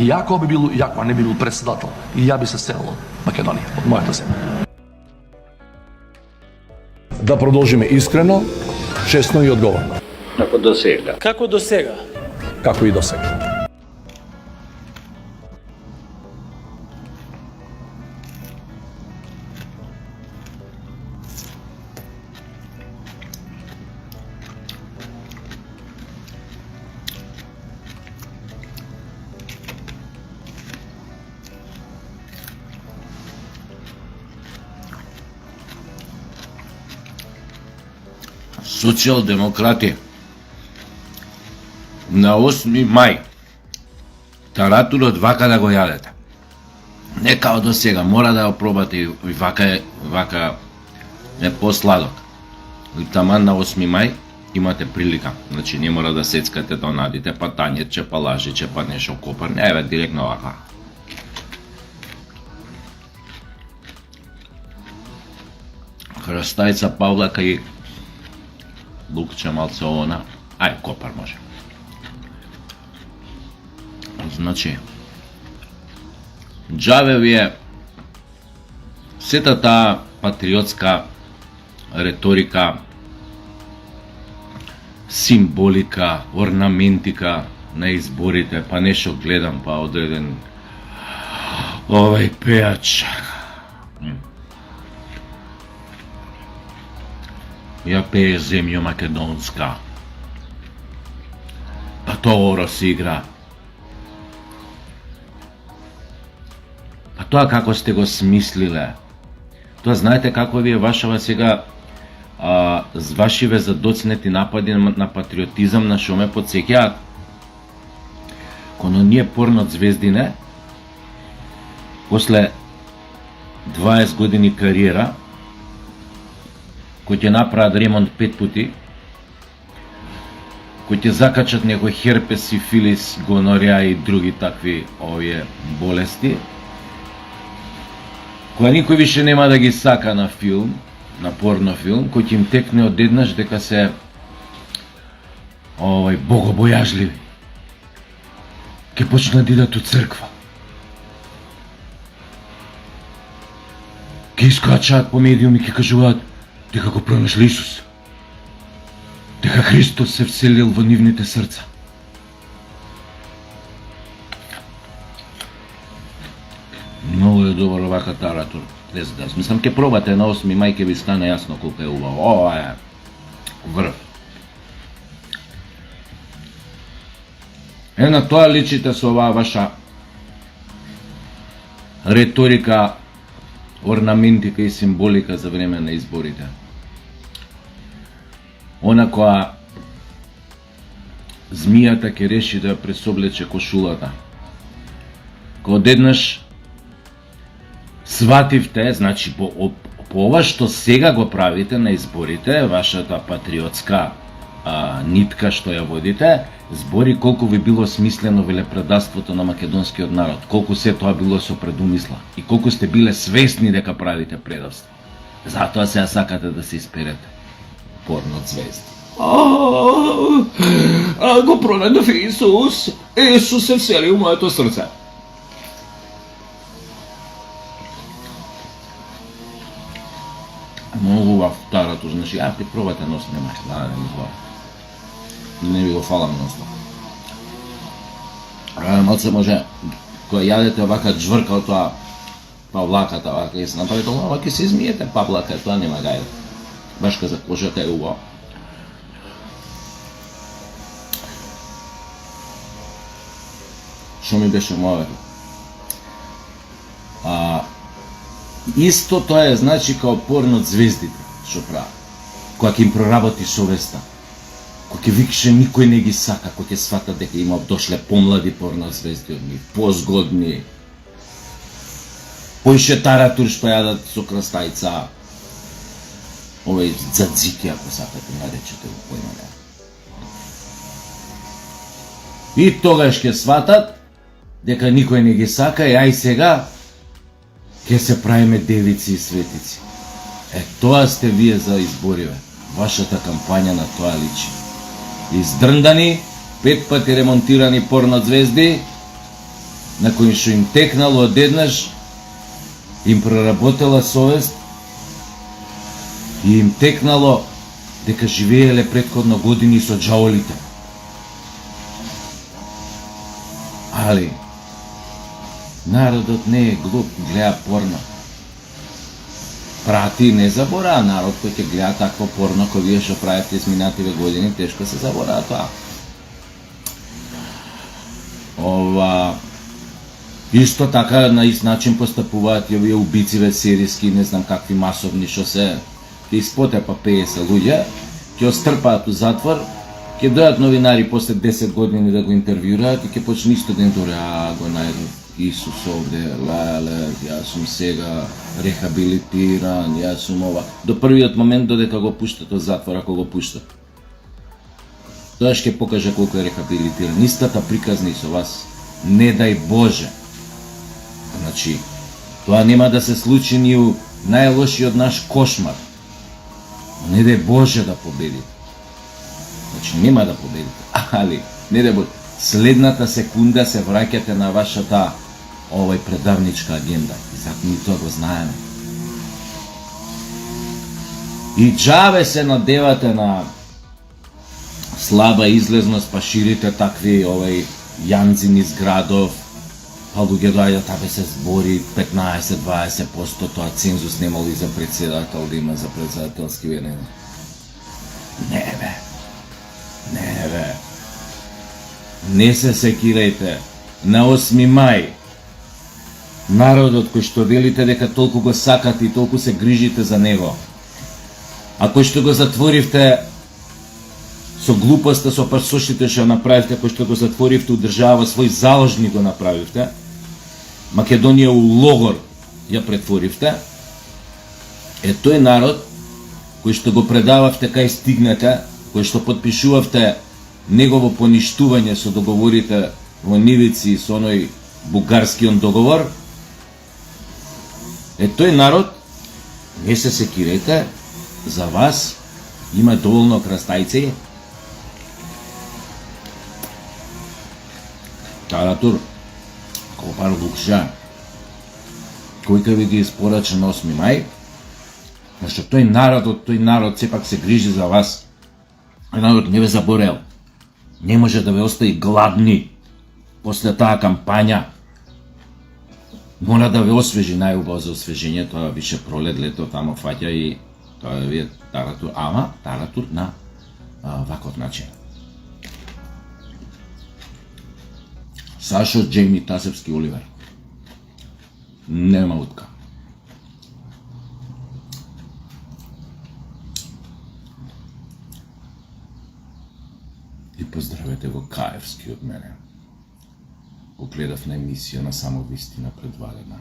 И јако би бил, јако не би бил председател, и ја би се селил од Македонија, од мојата земја. Да продолжиме искрено, честно и одговорно. Како до сега. Како до сега? Како и до сега. Социјалдемократи на 8 мај таратурот вака да го јадете. Не као до сега, мора да ја пробате и вака е посладок. И таман на 8 мај имате прилика. Значи не мора да сецкате да надите па тањече, па лажиче, па нешто копар. Не, еве директно вака. Крстајца, павлака и лукче малце она. Ај, копар може. Значи, џаве ви е сета таа патриотска реторика, символика, орнаментика на изборите, па нешто гледам, па одреден овај пејач. Ја пее земјо македонска. Па тоа се игра. Па тоа како сте го смислиле. Тоа знаете како ви е вашава сега вашиве задоцнети напади на патриотизам на што ме потсеќаат. Коно ние порно звездине, после 20 години кариера, кои ќе направат ремонт 5 пути, кои ќе закачат некој херпес, сифилис, гонореа и други такви овие болести, која никој више нема да ги сака на филм, на порнофилм, кој ќе им текне одеднаш дека се богобојажливи. Ќе почнат да идат у црква. Ќе искачаат по медиуми, ќе кажуваат дека го пронашли Исус, дека Христос се вселил во нивните срца. Многу е добар вака таратур. Мислам, ке пробате на 8 мај, ке ви стане јасно колку е убаво. Ова е врв. На тоа личите со оваа ваша реторика, орнаментика и символика за време на изборите. Она која змијата ќе реши да ја пресоблече кошулата. Кога одеднаш свативте, значи по ова што сега го правите на изборите, вашата патриотска нитка што ја водите, збори колку ви било смислено велепредавството на македонскиот народ, колку се тоа било со предумисла и колку сте биле свесни дека правите предавство. Затоа сега сакате да се исперете. Порно звезди. Го пронајдов Исус. Исус се всели у моето срце. Многу убав таратур, значи, ти пробате нос, нема, не ви го фалам носно. Малце може, кога јадете овака джврка од тоа павлаката, овака ќе се направи тоа, овака ќе се измиете павлака, тоа нема гајде. Баш за кожата е убаво. Што ми беше моето? Исто тоа е, значи, као порно звездите, што прават. Кога ќе им проработи совеста, кога ќе викше никој не ги сака, кога ќе свата дека има дошле помлади порно звезди од нив, позгодни, поише таратур што јадат со крстајца, овој дзадзики, ако сакате наречете го поимале. И тогаш ќе сватат дека никој не ги сака и ај сега ќе се правиме девици и светици. Тоа сте вие за избориве. Вашата кампања на тоа личи. Издрндани, 5 пати ремонтирани порно звезди, на кои што им текнало одеднаш, им проработела совест и им текнало дека живееле претходно години со џаолите. Али, народот не е глуп, гледа порно. Прати, не забора, народ кој ќе гледа такво порно кој вие што правите изминативе години, тешко се забора тоа. Исто така на ист начин постапуваат и овие убициве серијски, не знам какви масовни што се, ќе испотепа 50 луѓе, ќе острпаат у затвор, ќе дојат новинари после 10 години да го интервјураат и ќе почне исто ден доре, го најдов Исус овде, леле, јас сум сега рехабилитиран, јас сум ова. До првиот момент додека го пуштат од затвора, ако го пуштат. Тоа ќе покаже колку е рехабилитиран. Истата приказни со вас. Не дај Боже. Значи, тоа нема да се случи ни у најлошиот наш кошмар. Не дај Боже да победи. Значи, нема да победите. Али, не дај Боже. Следната секунда се враќате на вашата предавничка агенда. И затоа ни тоа го знаеме. И џаве се надевате на слаба излезност, па ширите такви јанци низ градов, па луѓе доаѓаат, абе се збори 15-20%, тоа цензус немало и за председател да има за председателски веден. Не бе. Не се секирајте. На 8 мај народот кој што велите дека толку го сакате и толку се грижите за него, а кој што го затворивте со глупоста, со пасошите што направивте, кој што го затворивте у држава, свој заложник го направивте, Македонија у логор ја претворивте, тој народ кој што го предававте кај стигнете, кој што подпишувавте негово поништување со договорите во Нивици и со оној бугарскиот договор, тој народ, не се секирајте, за вас има доволно крастајци. Таратур, Копар Лукша, кој ќе ви ги испорача на 8 мај, зашто тој народ сепак се грижи за вас. Тој народ не ве заборел. Не може да ве остави гладни после таа кампања. Мора да ве освежи, најубаво за освежење, тоа више пролет, лето тамо фаќа и тоа вие таратур, ама таратур на ваков начин. Сашо Джейми Тасевски Оливер. Нема утка. И поздравете го Каевски од мене. Го гледав на емисија на Само вистина предварена.